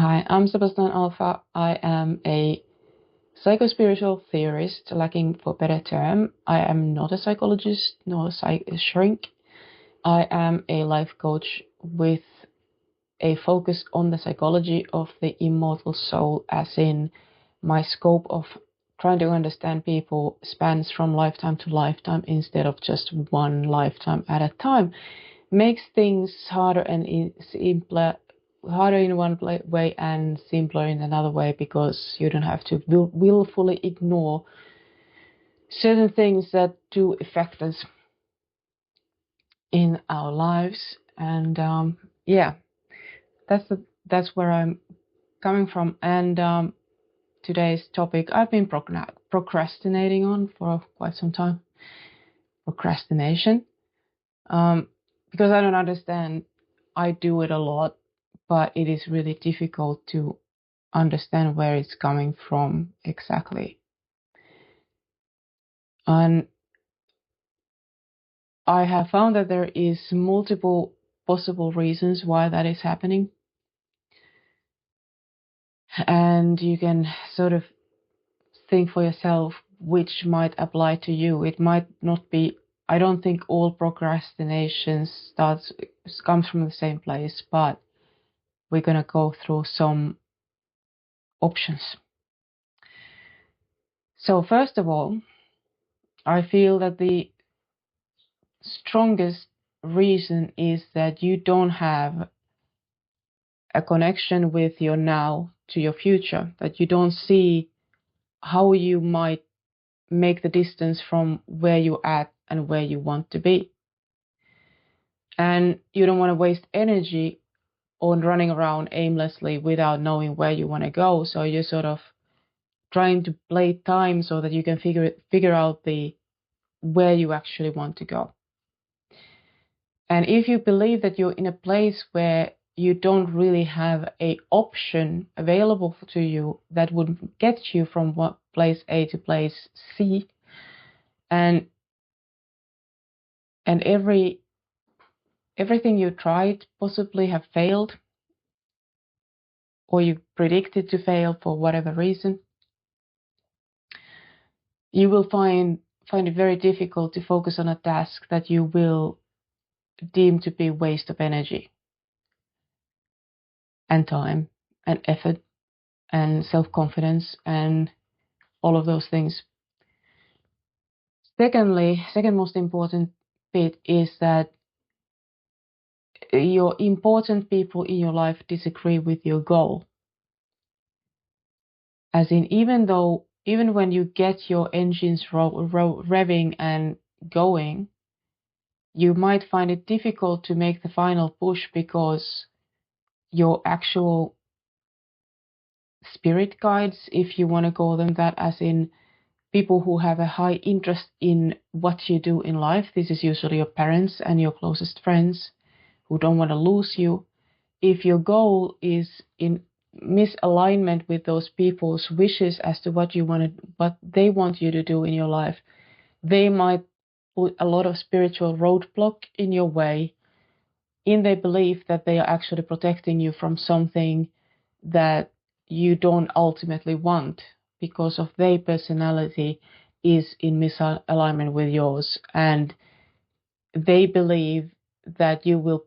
Hi, I'm Sebastian Alpha. I am a psychospiritual theorist, lacking for better term. I am not a psychologist nor a shrink. I am a life coach with a focus on the psychology of the immortal soul, as in my scope of trying to understand people spans from lifetime to lifetime instead of just one lifetime at a time. Makes things harder and simpler, harder in one way and simpler in another way, because you don't have to willfully ignore certain things that do affect us in our lives. And that's where I'm coming from. And today's topic I've been procrastinating on for quite some time. Procrastination. Because I don't understand. I do it a lot, but it is really difficult to understand where it's coming from exactly. And I have found that there is multiple possible reasons why that is happening. And you can sort of think for yourself which might apply to you. It might not be, I don't think all procrastination comes from the same place, but we're going to go through some options. So first of all, I feel that the strongest reason is that you don't have a connection with your now to your future, that you don't see how you might make the distance from where you're at and where you want to be. And you don't want to waste energy on running around aimlessly without knowing where you want to go. So you're sort of trying to play time so that you can figure out where you actually want to go. And if you believe that you're in a place where you don't really have an option available to you that would get you from place A to place C, and everything you tried possibly have failed, or you predicted to fail for whatever reason, you will find it very difficult to focus on a task that you will deem to be a waste of energy and time and effort and self-confidence and all of those things. Second most important bit is that your important people in your life disagree with your goal. As in, even when you get your engines revving and going, you might find it difficult to make the final push because your actual spirit guides, if you want to call them that, as in people who have a high interest in what you do in life. This is usually your parents and your closest friends who don't want to lose you. If your goal is in misalignment with those people's wishes as to what they want you to do in your life, they might put a lot of spiritual roadblock in your way, in their belief that they are actually protecting you from something that you don't ultimately want, because of their personality is in misalignment with yours, and they believe that you will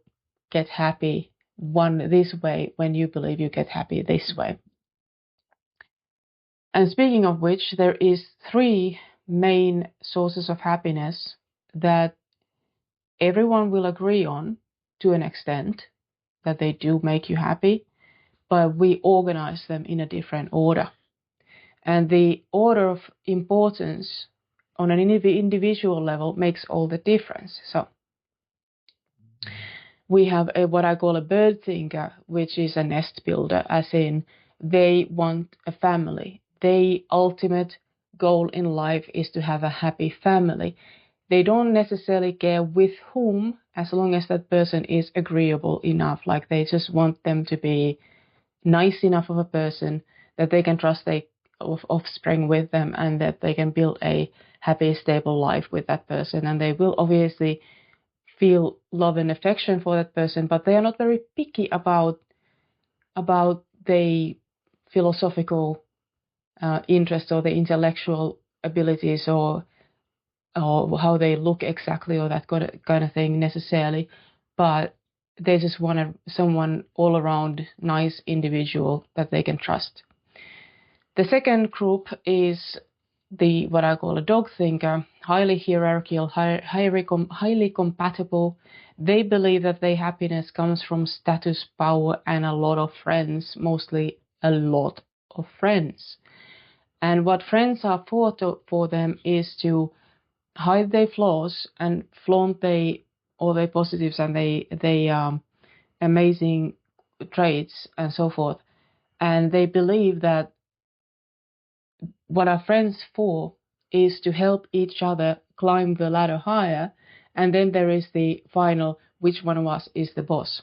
get happy this way when you believe you get happy this way. And speaking of which, there is 3 main sources of happiness that everyone will agree on to an extent, that they do make you happy, but we organize them in a different order. And the order of importance on an individual level makes all the difference. So we have what I call a bird thinker, which is a nest builder, as in they want a family. Their ultimate goal in life is to have a happy family. They don't necessarily care with whom, as long as that person is agreeable enough. Like, they just want them to be nice enough of a person that they can trust their offspring with them, and that they can build a happy, stable life with that person. And they will obviously feel love and affection for that person, but they are not very picky about the philosophical interest or the intellectual abilities or how they look exactly or that kind of thing necessarily, but they just want someone all around nice individual that they can trust. The second group is what I call a dog thinker, highly hierarchical, highly compatible. They believe that their happiness comes from status, power, and a lot of friends, mostly a lot of friends. And what friends are for them is to hide their flaws and flaunt all their positives and they amazing traits and so forth. And they believe that what are friends for is to help each other climb the ladder higher. And then there is the final, which one of us is the boss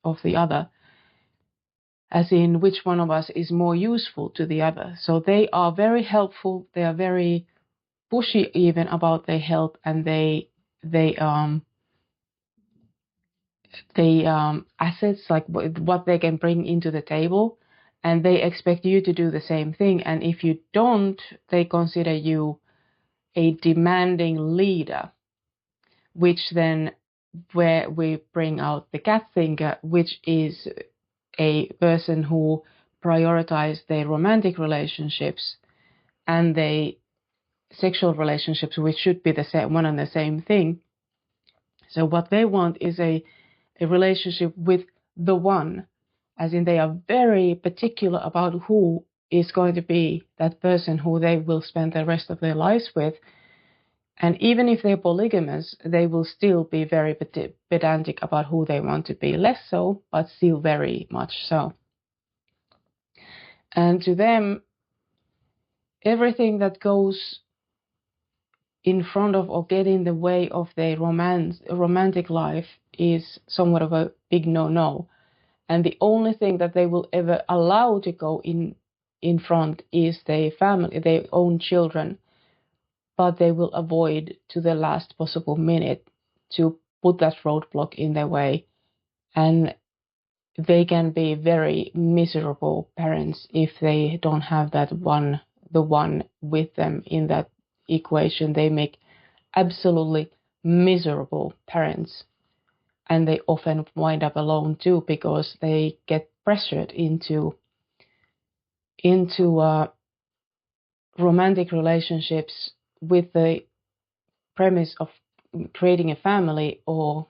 of the other, as in which one of us is more useful to the other. So they are very helpful. They are very pushy even about their help, and they assets, like what they can bring into the table, and they expect you to do the same thing. And if you don't, they consider you a demanding leader, which then where we bring out the cat thinker, which is a person who prioritizes their romantic relationships and their sexual relationships, which should be the same one and the same thing. So what they want is a relationship with the one, as in they are very particular about who is going to be that person who they will spend the rest of their lives with. And even if they're polygamous, they will still be very pedantic about who they want to be. Less so, but still very much so. And to them, everything that goes in front of or get in the way of their romantic life is somewhat of a big no-no. And the only thing that they will ever allow to go in front is their family, their own children. But they will avoid to the last possible minute to put that roadblock in their way. And they can be very miserable parents if they don't have the one with them in that equation. They make absolutely miserable parents. And they often wind up alone too, because they get pressured into romantic relationships with the premise of creating a family or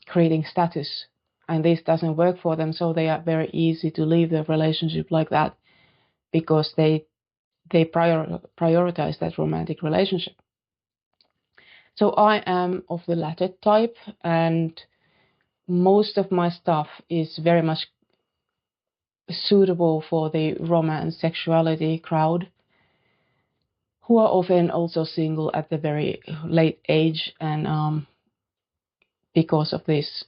creating status, and this doesn't work for them. So they are very easy to leave the relationship like that, because they prioritize that romantic relationship. So I am of the latter type, and most of my stuff is very much suitable for the romance sexuality crowd, who are often also single at the very late age, and because of this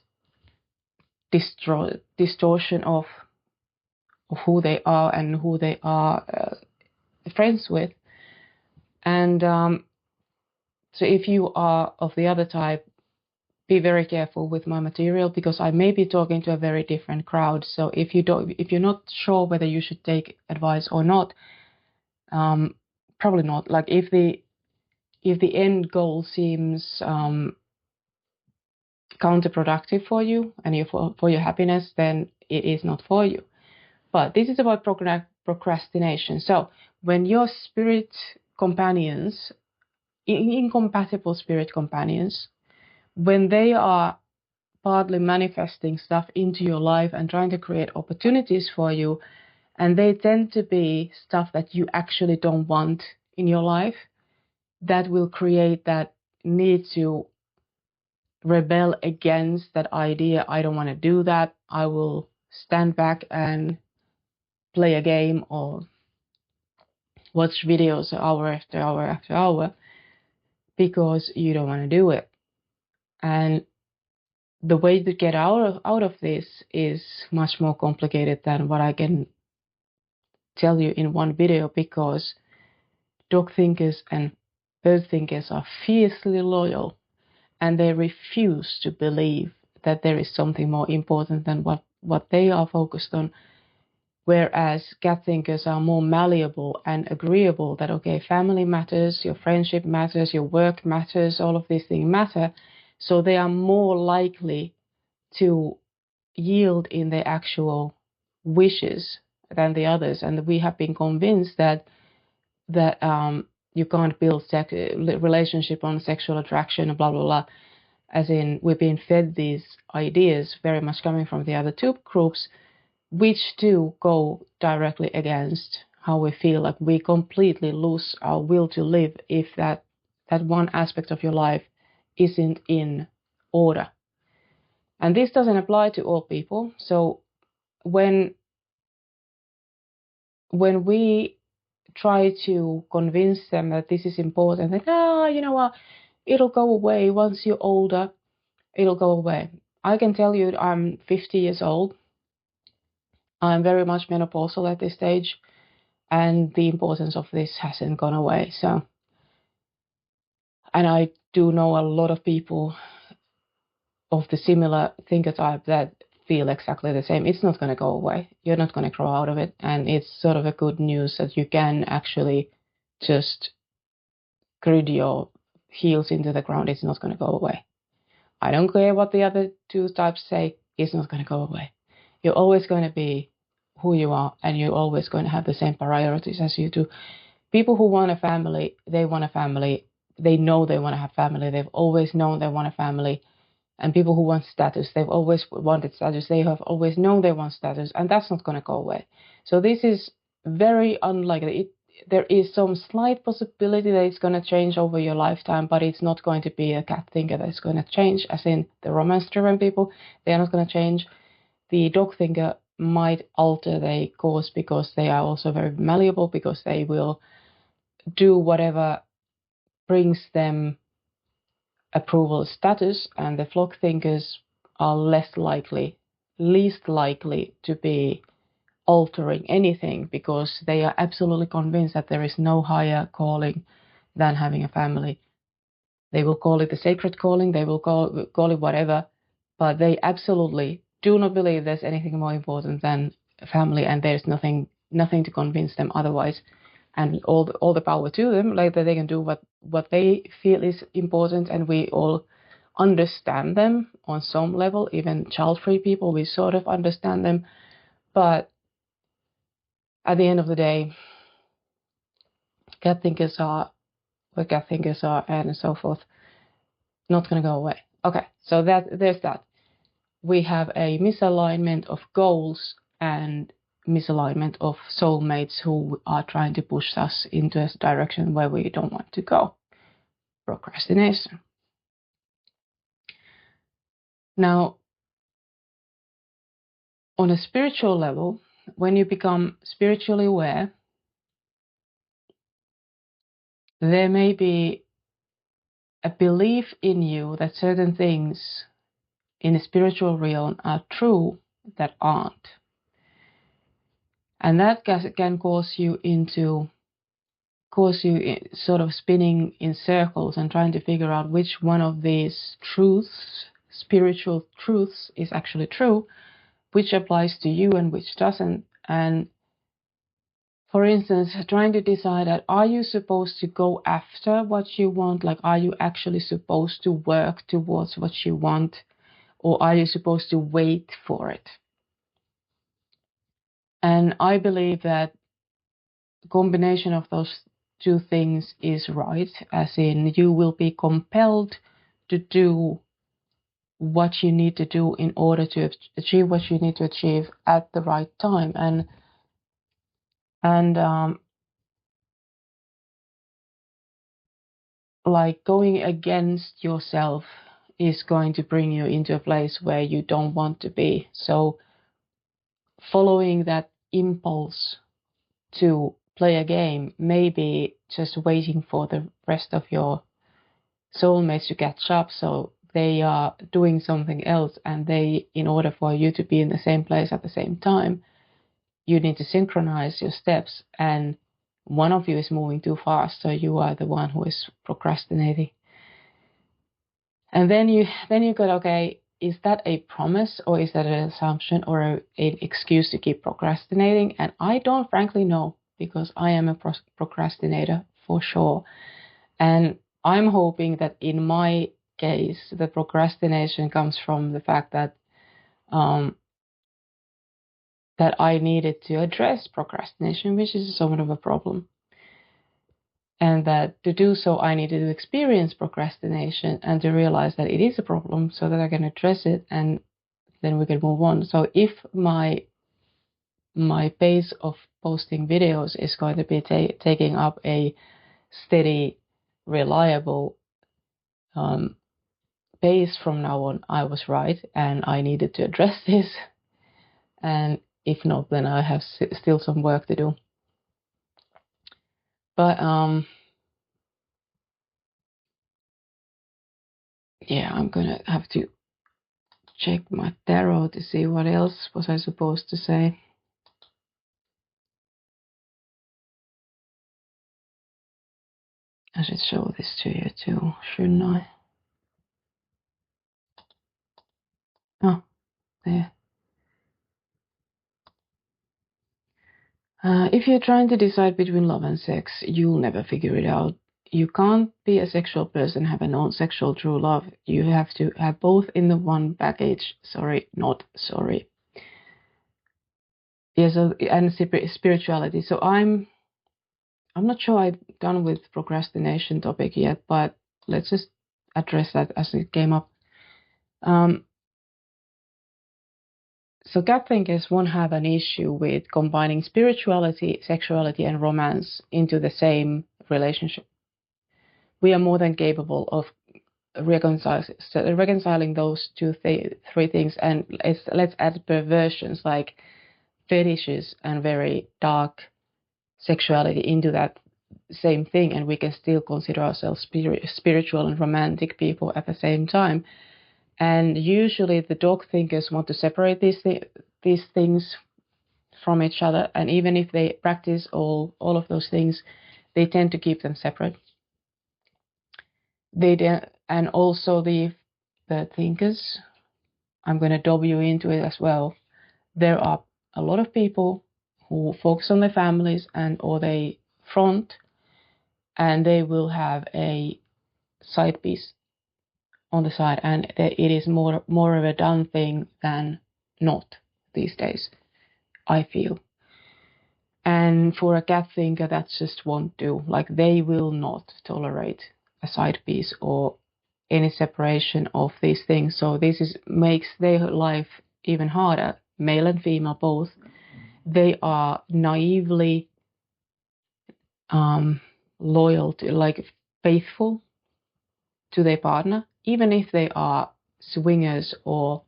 distortion of who they are and who they are friends with. And so if you are of the other type, be very careful with my material, because I may be talking to a very different crowd. So if you're not sure whether you should take advice or not, probably not. Like if the end goal seems counterproductive for you and for your happiness, then it is not for you. But this is about procrastination. So when your spirit companions, incompatible spirit companions, when they are partly manifesting stuff into your life and trying to create opportunities for you, and they tend to be stuff that you actually don't want in your life, that will create that need to rebel against that idea. I don't want to do that. I will stand back and play a game or watch videos hour after hour after hour, because you don't want to do it. And the way to get out of this is much more complicated than what I can tell you in one video, because dog thinkers and bird thinkers are fiercely loyal, and they refuse to believe that there is something more important than what they are focused on. Whereas cat thinkers are more malleable and agreeable that, okay, family matters, your friendship matters, your work matters, all of these things matter. So they are more likely to yield in their actual wishes than the others. And we have been convinced that you can't build relationship on sexual attraction, blah, blah, blah. As in, we've been fed these ideas very much coming from the other two groups, which do go directly against how we feel. Like we completely lose our will to live if that one aspect of your life isn't in order. And this doesn't apply to all people. So when we try to convince them that this is important, that you know what, it'll go away once you're older, it'll go away. I can tell you I'm 50 years old. I'm very much menopausal at this stage, and the importance of this hasn't gone away. So, and I do know a lot of people of the similar thinker type that feel exactly the same. It's not going to go away. You're not going to grow out of it. And it's sort of a good news that you can actually just grid your heels into the ground. It's not going to go away. I don't care what the other two types say. It's not going to go away. You're always going to be who you are, and you're always going to have the same priorities as you do. People who want a family, they want a family. They know they want to have family. They've always known they want a family. And people who want status, they've always wanted status. They have always known they want status, and that's not going to go away. So this is very unlikely. There is some slight possibility that it's going to change over your lifetime, but it's not going to be a cat thinker that's going to change, as in the romance-driven people. They are not going to change. The dog thinker might alter their course because they are also very malleable, because they will do whatever brings them approval status, and the flock thinkers are least likely to be altering anything, because they are absolutely convinced that there is no higher calling than having a family. They will call it the sacred calling, they will call it whatever, but they absolutely do not believe there's anything more important than family, and there's nothing to convince them otherwise. And all the power to them, like that they can do what they feel is important, and we all understand them on some level. Even child-free people, we sort of understand them, but at the end of the day, cat thinkers are what cat thinkers are, and so forth. Not going to go away. Okay, so there's that. We have a misalignment of goals and misalignment of soulmates who are trying to push us into a direction where we don't want to go. Procrastination. Now, on a spiritual level, when you become spiritually aware, there may be a belief in you that certain things in the spiritual realm are true that aren't. And that can cause you sort of spinning in circles and trying to figure out which one of these truths, spiritual truths, is actually true, which applies to you and which doesn't. And for instance, trying to decide that, are you supposed to go after what you want? Like, are you actually supposed to work towards what you want? Or are you supposed to wait for it? And I believe that the combination of those two things is right, as in you will be compelled to do what you need to do in order to achieve what you need to achieve at the right time. And like going against yourself is going to bring you into a place where you don't want to be. So following that impulse to play a game, maybe just waiting for the rest of your soulmates to catch up, so they are doing something else, and in order for you to be in the same place at the same time, you need to synchronize your steps, and one of you is moving too fast, so you are the one who is procrastinating. And then you got, okay, is that a promise, or is that an assumption, or an excuse to keep procrastinating? And I don't frankly know, because I am a procrastinator for sure. And I'm hoping that in my case, the procrastination comes from the fact that that I needed to address procrastination, which is somewhat of a problem. And that to do so, I needed to experience procrastination and to realize that it is a problem so that I can address it and then we can move on. So if my pace of posting videos is going to be taking up a steady, reliable pace from now on, I was right and I needed to address this. And if not, then I have still some work to do. But yeah, I'm gonna have to check my tarot to see what else was I supposed to say. I should show this to you too, shouldn't I? Oh, there. If you're trying to decide between love and sex, you'll never figure it out. You can't be a sexual person, have a non-sexual true love. You have to have both in the one package. Sorry, not sorry. Yeah, so, and spirituality. So I'm not sure I'm done with procrastination topic yet, but let's just address that as it came up. So cat thinkers won't have an issue with combining spirituality, sexuality, and romance into the same relationship. We are more than capable of reconciling those three things, and let's add perversions like fetishes and very dark sexuality into that same thing, and we can still consider ourselves spiritual and romantic people at the same time. And usually the dog thinkers want to separate these things from each other, and even if they practice all of those things, they tend to keep them separate. And also the thinkers, I'm going to dob you into it as well. There are a lot of people who focus on their families or they front, and they will have a side piece on the side, and it is more of a done thing than not these days, I feel. And for a cat thinker, that just won't do. Like, they will not tolerate a side piece or any separation of these things. So this makes their life even harder, male and female both. They are naively loyal to, like, faithful to their partner, even if they are swingers or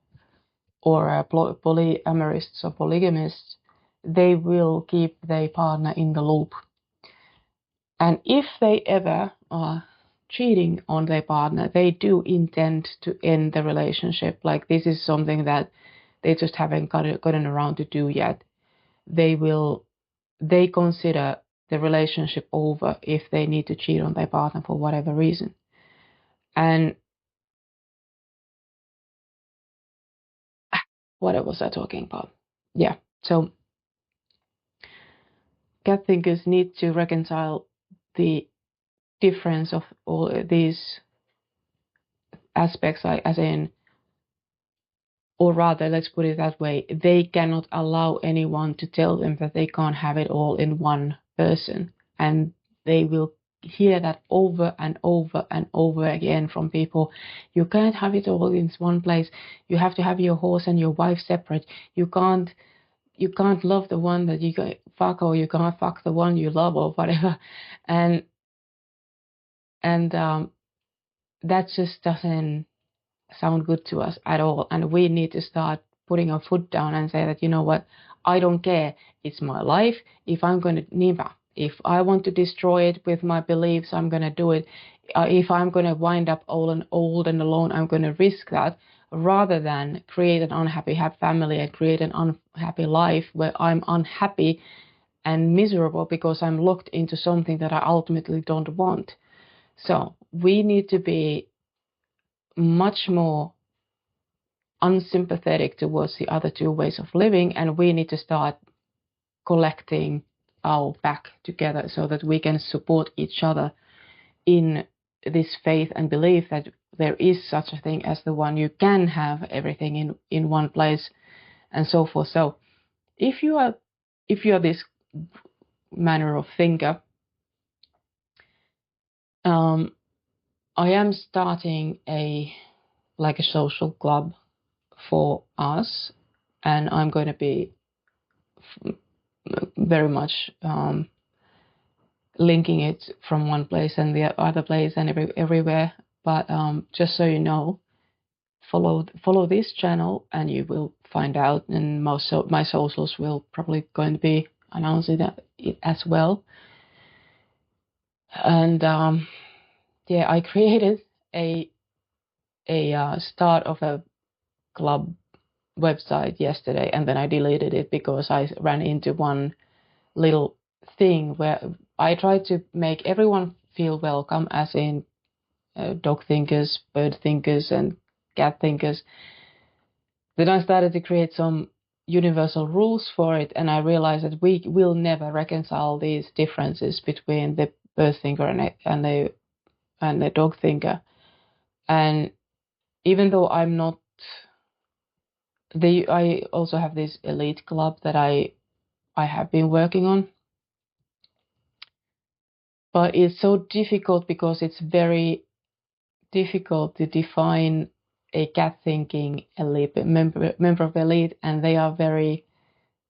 polyamorists or polygamists. They will keep their partner in the loop. And if they ever are cheating on their partner, they do intend to end the relationship. Like, this is something that they just haven't gotten around to do yet. They consider the relationship over if they need to cheat on their partner for whatever reason. And what was I talking about? Yeah, so cat thinkers need to reconcile the difference of all these aspects, like, as in, or rather, let's put it that way, they cannot allow anyone to tell them that they can't have it all in one person. And they will hear that over and over and over again from people. You can't have it all in one place. You have to have your horse and your wife separate. You can't love the one that you fuck, or you can't fuck the one you love, or whatever. And that just doesn't sound good to us at all. And we need to start putting our foot down and say that, you know what, I don't care. It's my life. If I want to destroy it with my beliefs, I'm going to do it. If I'm going to wind up old and alone, I'm going to risk that, rather than create an unhappy family and create an unhappy life where I'm unhappy and miserable because I'm locked into something that I ultimately don't want. So we need to be much more unsympathetic towards the other two ways of living, and we need to start collecting our back together so that we can support each other in this faith and belief that there is such a thing as the one. You can have everything in one place, and so forth. So if you are this manner of thinker, I am starting a social club for us, and I'm going to be very much linking it from one place and the other place and everywhere. But just so you know, follow this channel and you will find out, and my socials will probably going to be announcing it as well. And yeah, I created a start of a club website yesterday, and then I deleted it because I ran into one little thing where I tried to make everyone feel welcome, as in dog thinkers, bird thinkers, and cat thinkers. Then I started to create some universal rules for it, and I realized that we will never reconcile these differences between the bird thinker and the dog thinker. And even though I'm not, I also have this elite club that I have been working on. But it's so difficult because it's very difficult to define a cat thinking elite member of elite, and they are very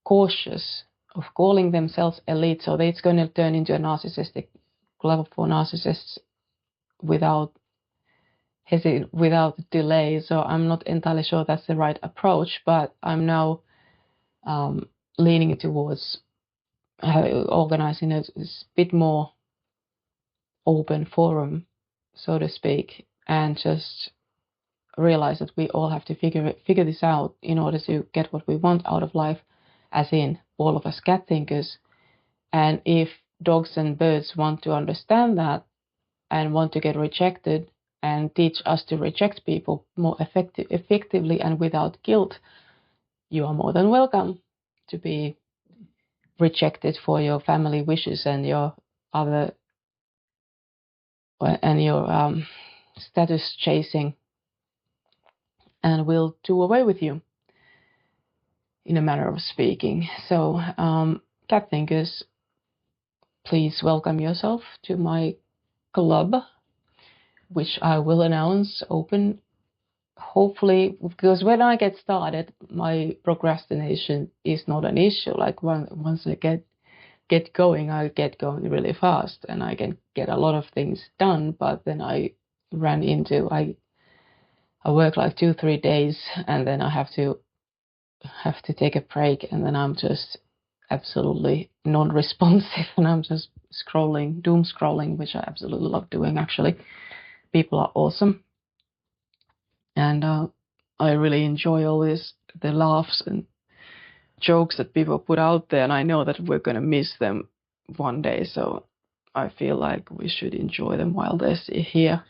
cautious of calling themselves elite. So it's going to turn into a narcissistic club for narcissists without delay. So I'm not entirely sure that's the right approach, but I'm now leaning towards organizing a bit more open forum, so to speak, and just realize that we all have to figure this out in order to get what we want out of life, as in all of us cat thinkers. And if dogs and birds want to understand that and want to get rejected and teach us to reject people more effectively and without guilt, you are more than welcome to be rejected for your family wishes and your status chasing, and we'll do away with you, in a manner of speaking. So cat thinkers, please welcome yourself to my club, which I will announce open hopefully, because when I get started, my procrastination is not an issue. Like once I get going, I get going really fast and I can get a lot of things done. But then I work like 2-3 days, and then I have to take a break, and then I'm just absolutely non-responsive, and I'm just doom scrolling, which I absolutely love doing. Actually, people are awesome, and I really enjoy the laughs and jokes that people put out there, and I know that we're gonna miss them one day, so I feel like we should enjoy them while they're here.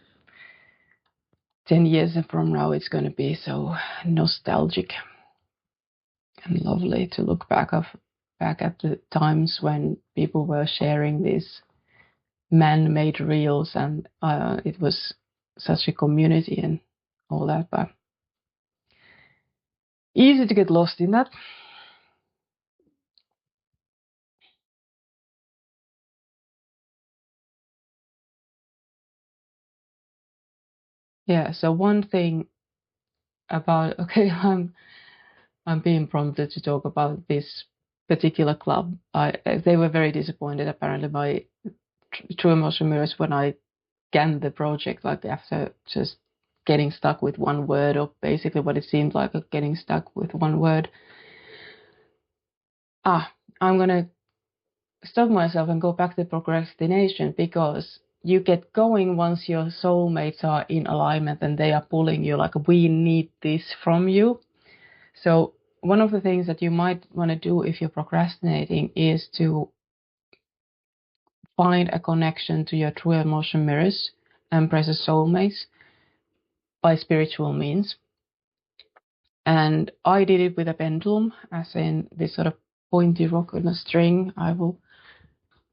10 years from now, it's gonna be so nostalgic and lovely to look back at the times when people were sharing these man-made reels, and it was such a community and all that, but easy to get lost in that. Yeah, so one thing about, okay, I'm being prompted to talk about this particular club. They were very disappointed, apparently, by True Emotion Mirrors when I scanned the project, like after just getting stuck with one word, or basically what it seemed like, getting stuck with one word. I'm gonna stop myself and go back to procrastination, because you get going once your soulmates are in alignment and they are pulling you, like, we need this from you. So one of the things that you might want to do if you're procrastinating is to find a connection to your true emotion mirrors and present soulmates by spiritual means. And I did it with a pendulum, as in this sort of pointy rock on a string. I will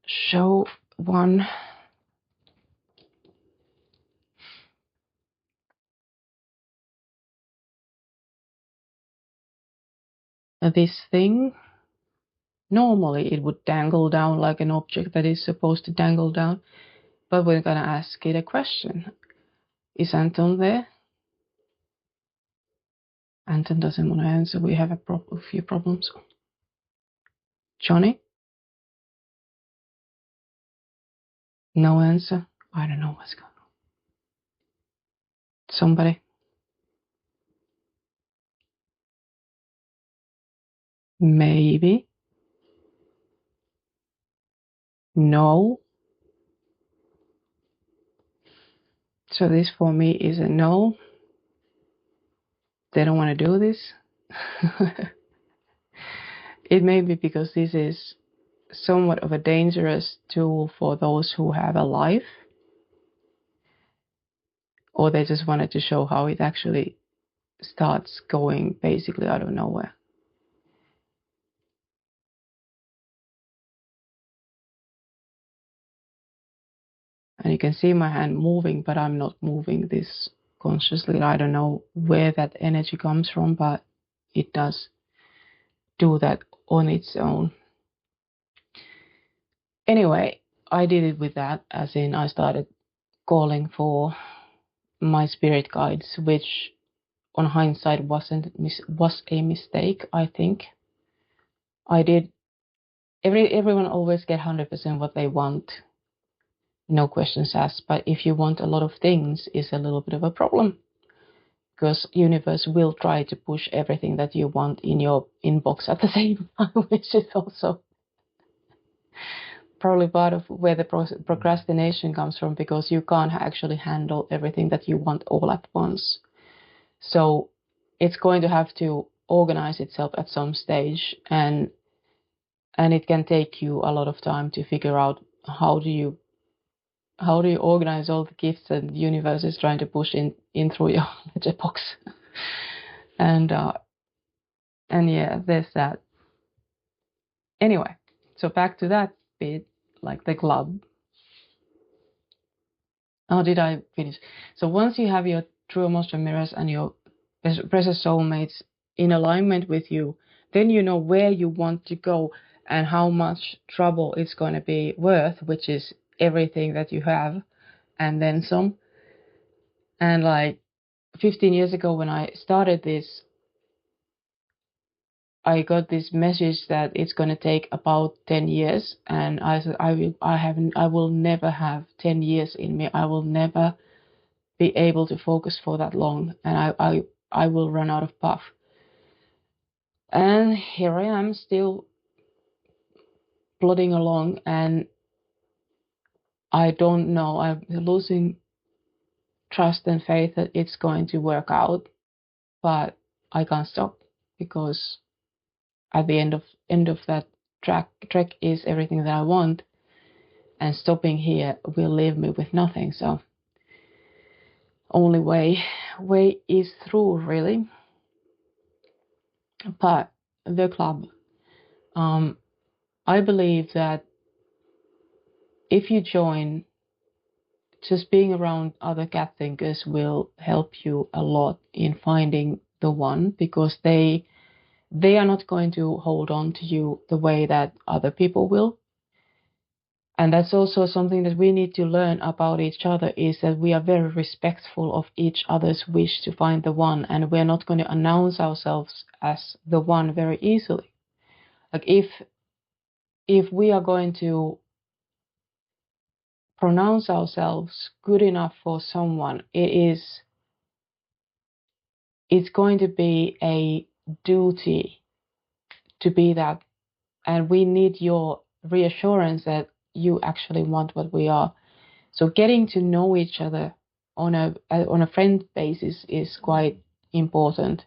show one. This thing, normally it would dangle down like an object that is supposed to dangle down, but we're gonna ask it a question. Is Anton there? Anton doesn't want to answer. We have a few problems. Johnny? No answer. I don't know what's going on. Somebody? Maybe. No. So this for me is a no. They don't want to do this. It may be because this is somewhat of a dangerous tool for those who have a life, or they just wanted to show how it actually starts going basically out of nowhere. And you can see my hand moving, but I'm not moving this consciously. I don't know where that energy comes from, but it does do that on its own. Anyway, I did it with that, as in I started calling for my spirit guides, which on hindsight was a mistake, I think. I did. Everyone always get 100% what they want, no questions asked. But if you want a lot of things, it's a little bit of a problem, because universe will try to push everything that you want in your inbox at the same time, which is also probably part of where the procrastination comes from, because you can't actually handle everything that you want all at once. So it's going to have to organize itself at some stage, and it can take you a lot of time to figure out how do you organize all the gifts that the universe is trying to push in through your letterbox. and yeah, there's that. Anyway, so back to that bit, like the club. How did I finish? So once you have your true emotional mirrors and your precious soulmates in alignment with you, then you know where you want to go and how much trouble it's going to be worth, which is everything that you have and then some. And like 15 years ago when I started this, I got this message that it's going to take about 10 years, and I said I will never have 10 years in me. I will never be able to focus for that long, and I will run out of puff. And here I am still plodding along, and I don't know, I'm losing trust and faith that it's going to work out, but I can't stop, because at the end of that trek is everything that I want, and stopping here will leave me with nothing. So only way is through, really. But the club, I believe that if you join, just being around other cat thinkers will help you a lot in finding the one, because they are not going to hold on to you the way that other people will. And that's also something that we need to learn about each other, is that we are very respectful of each other's wish to find the one, and we're not going to announce ourselves as the one very easily. Like if we are going to pronounce ourselves good enough for someone, it's going to be a duty to be that, and we need your reassurance that you actually want what we are. So getting to know each other on a friend basis is quite important,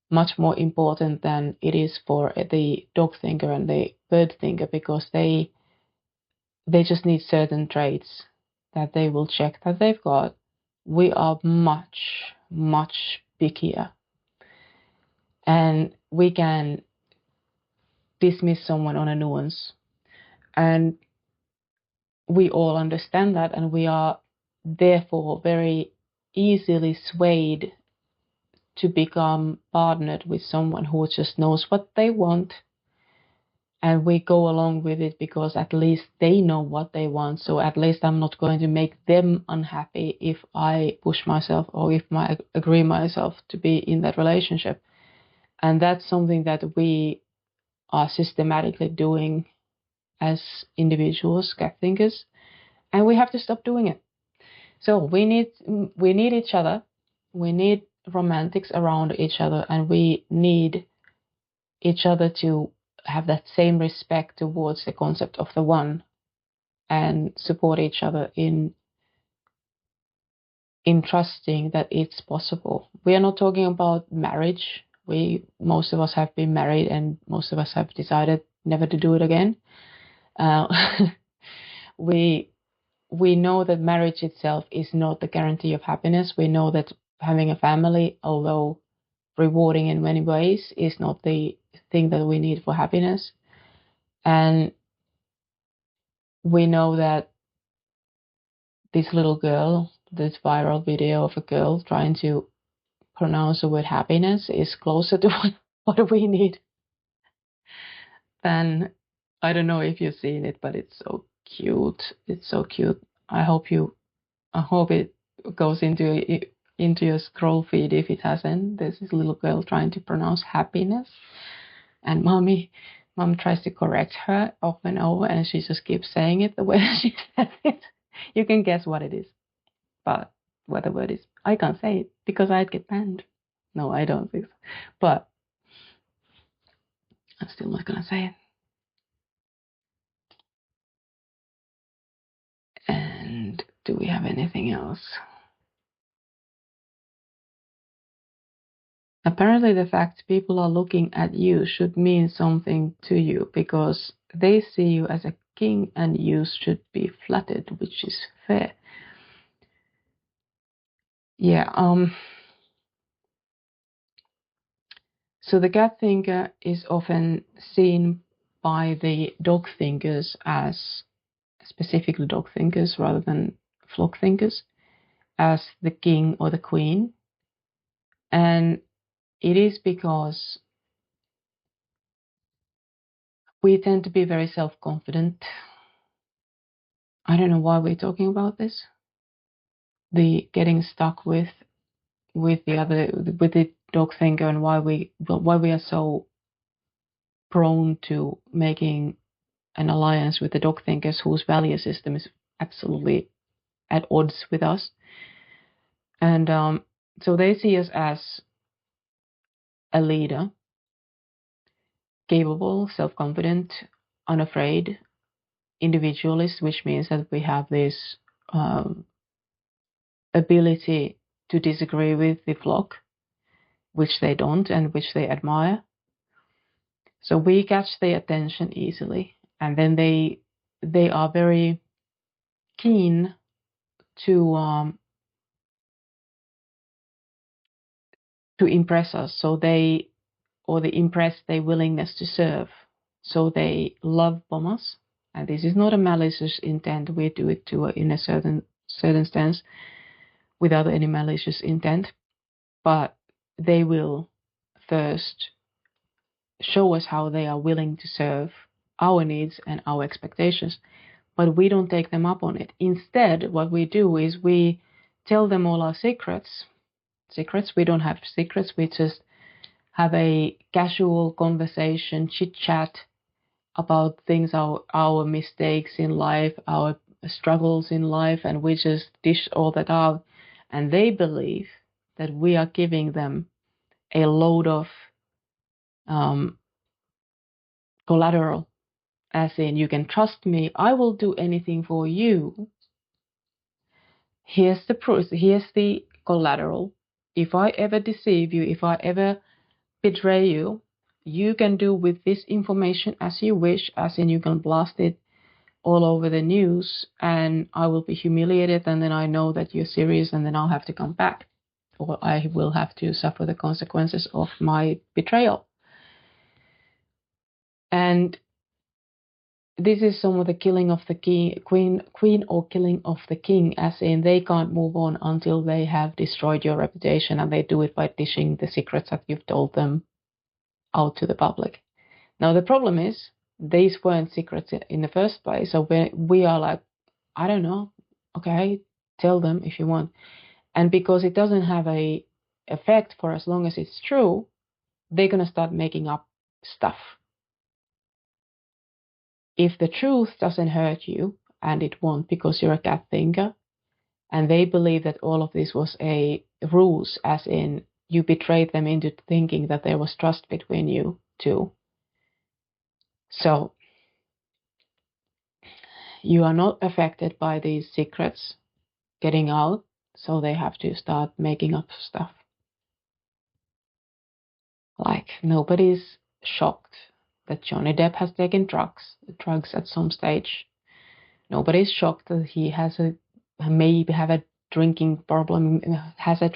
much more important than it is for the dog thinker and the bird thinker, because they just need certain traits that they will check that they've got. We are much, much pickier. And we can dismiss someone on a nuance. And we all understand that, and we are therefore very easily swayed to become partnered with someone who just knows what they want, and we go along with it because at least they know what they want. So at least I'm not going to make them unhappy if I push myself or if I agree myself to be in that relationship. And that's something that we are systematically doing as individuals, cat thinkers, and we have to stop doing it. So we need each other. We need romantics around each other, and we need each other to have that same respect towards the concept of the one, and support each other in trusting that it's possible. We are not talking about marriage. Most of us have been married, and most of us have decided never to do it again. Uh, we know that marriage itself is not the guarantee of happiness. We know that having a family, although rewarding in many ways, is not the thing that we need for happiness. And we know that this little girl, this viral video of a girl trying to pronounce the word happiness, is closer to what we need than, I don't know if you've seen it, but it's so cute. It's so cute. I hope it goes into your scroll feed if it hasn't. There's this little girl trying to pronounce happiness, and mom tries to correct her over and over, and she just keeps saying it the way she says it. You can guess what it is, but what the word is, I can't say it because I'd get banned. No, I don't think so, but I'm still not gonna say it. And do we have anything else? Apparently, the fact people are looking at you should mean something to you because they see you as a king and you should be flattered, which is fair. Yeah, so the cat thinker is often seen by the dog thinkers as, specifically dog thinkers rather than flock thinkers, as the king or the queen. And it is because we tend to be very self-confident. I don't know why we're talking about this. The getting stuck with the dog thinker, and why we are so prone to making an alliance with the dog thinkers whose value system is absolutely at odds with us. And so they see us as a leader, capable, self-confident, unafraid, individualist, which means that we have this ability to disagree with the flock, which they don't and which they admire. So we catch their attention easily, and then they are very keen to impress us. So impress their willingness to serve. So they love bomb us, and this is not a malicious intent. We do it in a certain sense without any malicious intent, but they will first show us how they are willing to serve our needs and our expectations, but we don't take them up on it. Instead, what we do is we tell them all our secrets. We don't have secrets. We just have a casual conversation, chit chat about things, our mistakes in life, our struggles in life, and we just dish all that out. And they believe that we are giving them a load of collateral, as in, you can trust me, I will do anything for you. Here's the proof, here's the collateral. If I ever deceive you, if I ever betray you, you can do with this information as you wish, as in you can blast it all over the news, and I will be humiliated, and then I know that you're serious, and then I'll have to come back. or I will have to suffer the consequences of my betrayal. And this is some of the killing of the queen or killing of the king, as in they can't move on until they have destroyed your reputation, and they do it by dishing the secrets that you've told them out to the public. Now, the problem is these weren't secrets in the first place. So we are like, I don't know. Okay, tell them if you want. And because it doesn't have a effect for as long as it's true, they're going to start making up stuff. If the truth doesn't hurt you, and it won't because you're a cat thinker, and they believe that all of this was a ruse, as in you betrayed them into thinking that there was trust between you two. So you are not affected by these secrets getting out, so they have to start making up stuff. Like, nobody's shocked that Johnny Depp has taken drugs at some stage. Nobody's shocked that he has maybe have a drinking problem, hasn't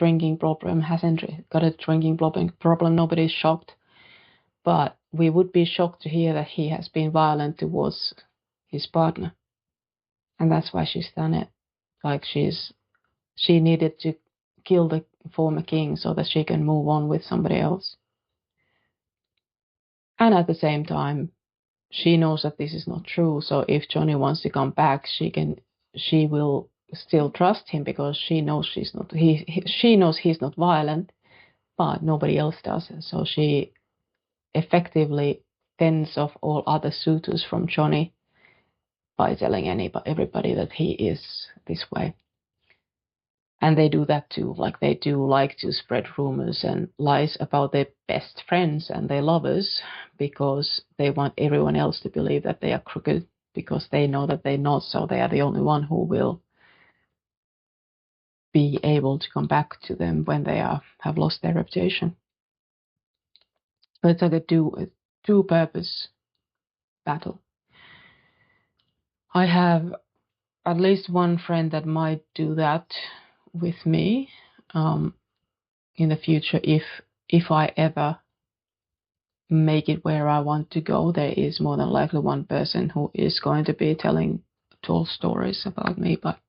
got a drinking problem. Nobody's shocked. But we would be shocked to hear that he has been violent towards his partner. And that's why she's done it. Like, she needed to kill the former king so that she can move on with somebody else. And at the same time, she knows that this is not true. So if Johnny wants to come back, she will still trust him because she knows she knows he's not violent, but nobody else does. So she effectively fends off all other suitors from Johnny by telling everybody that he is this way. And they do that too. Like, they do like to spread rumors and lies about their best friends and their lovers because they want everyone else to believe that they are crooked, because they know that they're not, so they are the only one who will be able to come back to them when they have lost their reputation. So it's like a two-purpose battle. I have at least one friend that might do that with me in the future if I ever make it where I want to go. There is more than likely one person who is going to be telling tall stories about me, but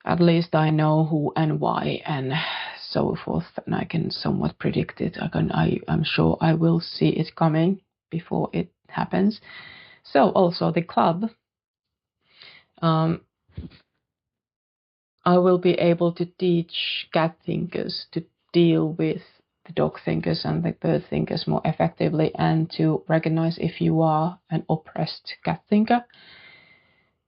at least I know who and why and so forth, and I can somewhat predict it. I'm sure I will see it coming before it happens. So also the club, I will be able to teach cat thinkers to deal with the dog thinkers and the bird thinkers more effectively, and to recognize if you are an oppressed cat thinker.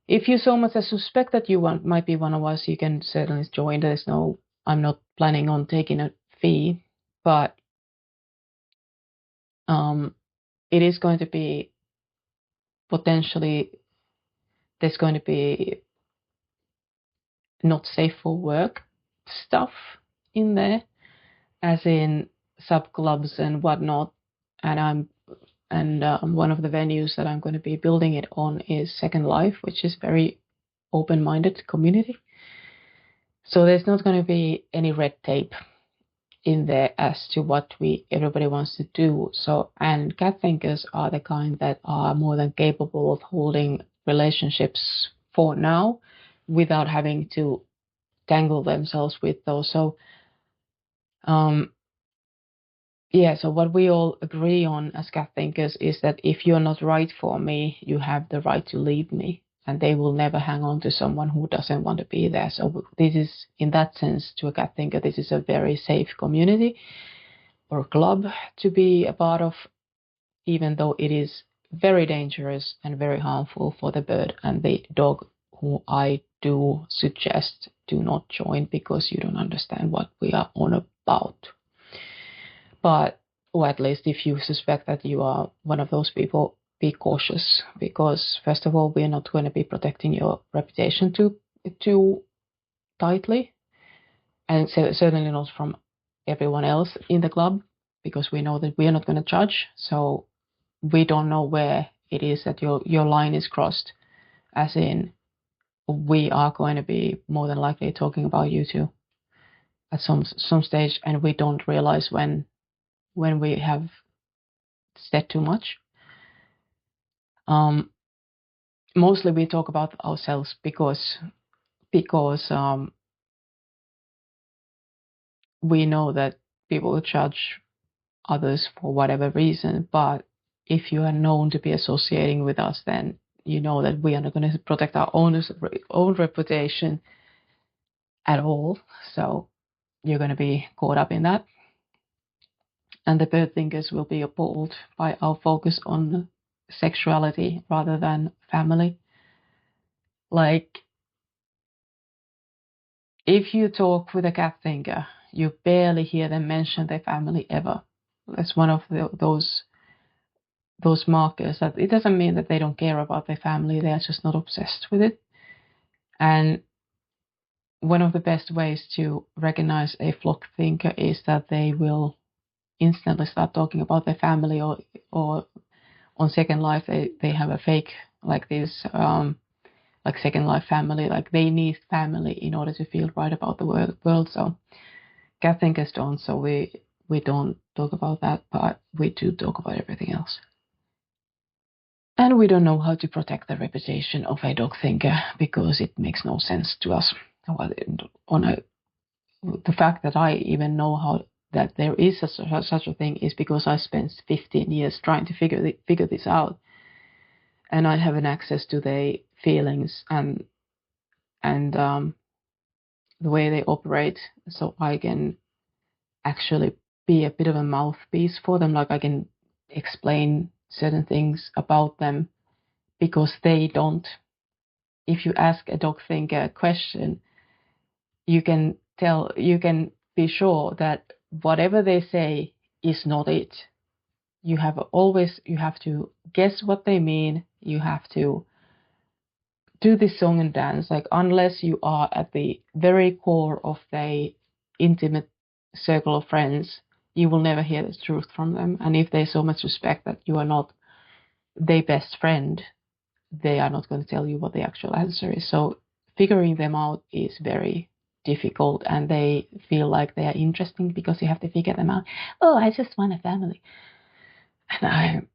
If you so much as suspect that you might be one of us, you can certainly join. I'm not planning on taking a fee, but it is going to be potentially, there's going to be not safe for work stuff in there, as in sub clubs and whatnot. And one of the venues that I'm going to be building it on is Second Life, which is very open-minded community. So there's not going to be any red tape in there as to what everybody wants to do. So, and cat thinkers are the kind that are more than capable of holding relationships for now without having to tangle themselves with those. So, so what we all agree on as cat thinkers is that if you're not right for me, you have the right to leave me, and they will never hang on to someone who doesn't want to be there. So this is, in that sense, to a cat thinker, this is a very safe community or club to be a part of, even though it is very dangerous and very harmful for the bird and the dog, who I do suggest do not join because you don't understand what we are on about. But, or at least if you suspect that you are one of those people, be cautious, because first of all, we are not going to be protecting your reputation too tightly, and certainly not from everyone else in the club, because we know that we are not going to judge. So we don't know where it is that your line is crossed, as in we are going to be more than likely talking about you too. at some stage, and we don't realize when we have said too much. Mostly we talk about ourselves because we know that people will judge others for whatever reason. But if you are known to be associating with us, then you know that we are not going to protect our own reputation at all. So you're going to be caught up in that. And the bird thinkers will be appalled by our focus on sexuality rather than family. Like, if you talk with a cat thinker, you barely hear them mention their family ever. That's one of those markers. That it doesn't mean that they don't care about their family, they are just not obsessed with it. And one of the best ways to recognize a flock thinker is that they will instantly start talking about their family, or on Second Life they have a fake like this like Second Life family, like they need family in order to feel right about the world. So cat thinkers don't, so we don't talk about that, but we do talk about everything else. And we don't know how to protect the reputation of a dog thinker because it makes no sense to us. The fact that I even know how that there is such a thing is because I spent 15 years trying to figure this out, and I have an access to their feelings and the way they operate, so I can actually be a bit of a mouthpiece for them. Like, I can explain certain things about them because they don't. If you ask a dog thinker a question, you can be sure that whatever they say is not it. You have to guess what they mean. You have to do this song and dance, like, unless you are at the very core of the intimate circle of friends, you will never hear the truth from them. And if they so much respect that you are not their best friend, they are not going to tell you what the actual answer is. So figuring them out is very difficult, and they feel like they are interesting because you have to figure them out. Oh, I just want a family. And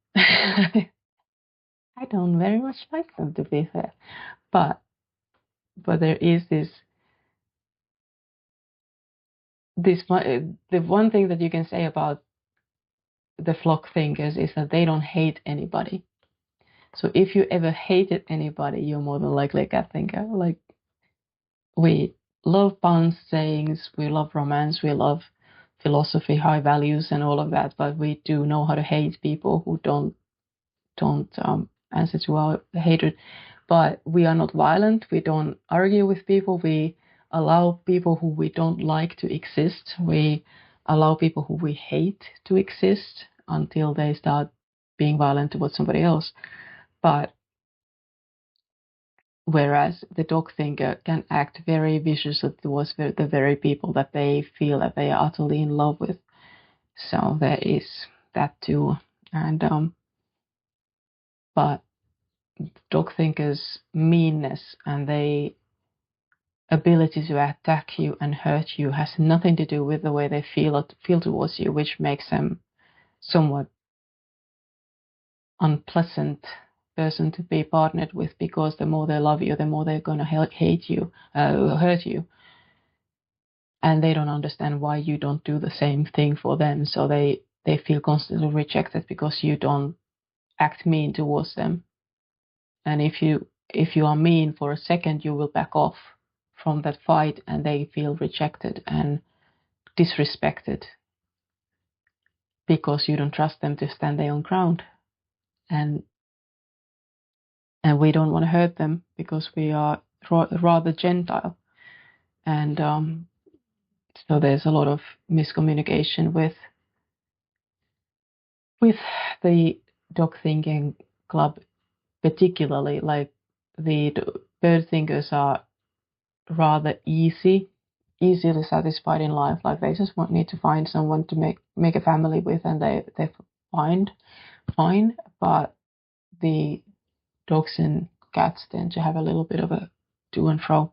I don't very much like them, to be fair. But there is the one thing that you can say about the flock thinkers is that they don't hate anybody. So if you ever hated anybody, you're more than likely a cat thinker. Like, we love puns, sayings, we love romance, we love philosophy, high values, and all of that. But we do know how to hate people who don't answer to our hatred. But we are not violent. We don't argue with people. We allow people who we don't like to exist. We allow people who we hate to exist until they start being violent towards somebody else. But whereas the dog thinker can act very viciously towards the very people that they feel that they are utterly in love with. So there is that too. And but dog thinkers' meanness and their ability to attack you and hurt you has nothing to do with the way they feel towards you, which makes them somewhat unpleasant person to be partnered with, because the more they love you, the more they're going to hate you, hurt you, and they don't understand why you don't do the same thing for them. So they feel constantly rejected because you don't act mean towards them. And if you are mean for a second, you will back off from that fight, and they feel rejected and disrespected because you don't trust them to stand their own ground. And we don't want to hurt them because we are rather Gentile. And so there's a lot of miscommunication with the dog thinking club, particularly. Like, the bird thinkers are rather easily satisfied in life. Like, they just need to find someone to make a family with, and they find fine. But the dogs and cats tend to have a little bit of a to and fro.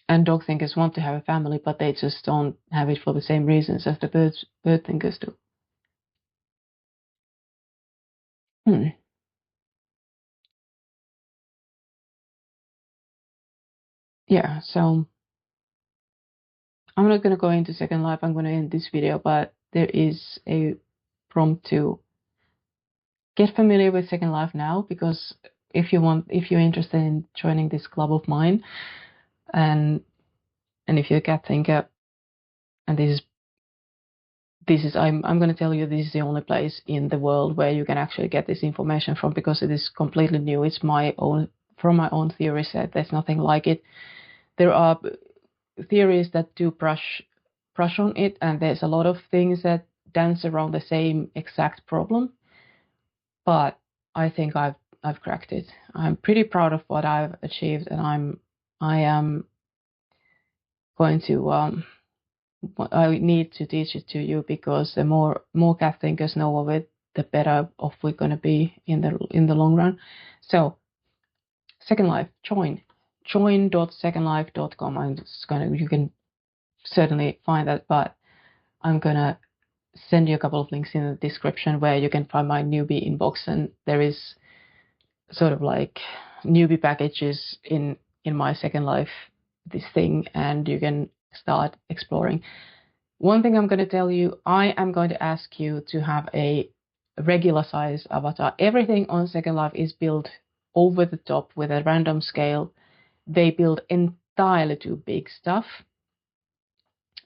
And dog thinkers want to have a family, but they just don't have it for the same reasons as the bird thinkers do. Yeah, so I'm not going to go into Second Life. I'm going to end this video, but there is a prompt to get familiar with Second Life now, because if you're interested in joining this club of mine, and if you're a cat thinker, and this is I'm going to tell you, this is the only place in the world where you can actually get this information from, because it is completely new. It's my own, from my own theory set. There's nothing like it. There are theories that do brush on it, and there's a lot of things that dance around the same exact problem, but I think I've cracked it. I'm pretty proud of what I've achieved, and I am going to I need to teach it to you, because the more cat thinkers know of it, the better off we're going to be in the long run. So Second Life, join.secondlife.com. You can certainly find that, but I'm gonna send you a couple of links in the description where you can find my newbie inbox, and there is sort of like newbie packages in my Second Life, this thing, and you can start exploring. One thing I'm going to tell you, I am going to ask you to have a regular size avatar. Everything on Second Life is built over the top with a random scale. They build entirely too big stuff.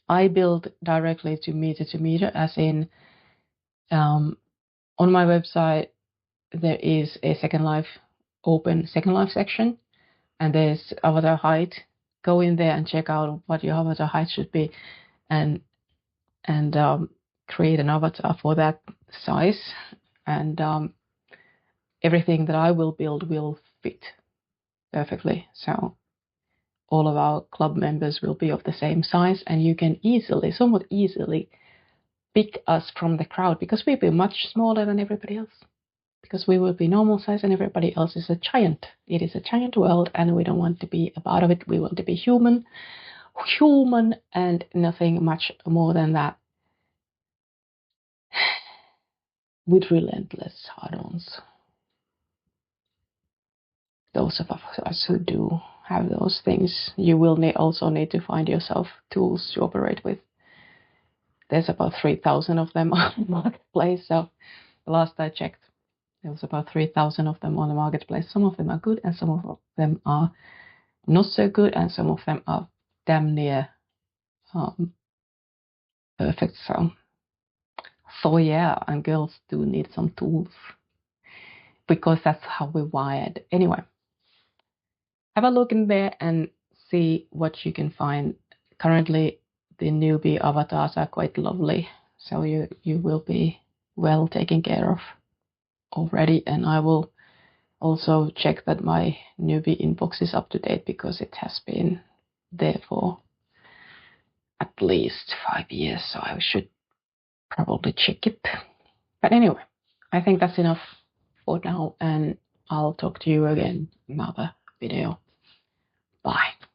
I build directly to meter, as in on my website there is a Second Life section, and there's avatar height. Go in there and check out what your avatar height should be, and create an avatar for that size, and everything that I will build will fit perfectly. So all of our club members will be of the same size, and you can somewhat easily pick us from the crowd, because we'll be much smaller than everybody else, because we will be normal size and everybody else is a giant. It is a giant world, and we don't want to be a part of it. We want to be human and nothing much more than that, with relentless hard-ons. Those of us who do have those things, you will also need to find yourself tools to operate with. There's about 3,000 of them on the marketplace. So the last I checked, there was about 3,000 of them on the marketplace. Some of them are good, and some of them are not so good, and some of them are damn near perfect. So yeah, and girls do need some tools, because that's how we're wired. Anyway, have a look in there and see what you can find. Currently, the newbie avatars are quite lovely, so you will be well taken care of already. And I will also check that my newbie inbox is up to date, because it has been there for at least 5 years, so I should probably check it. But anyway, I think that's enough for now, and I'll talk to you again in another video. Bye.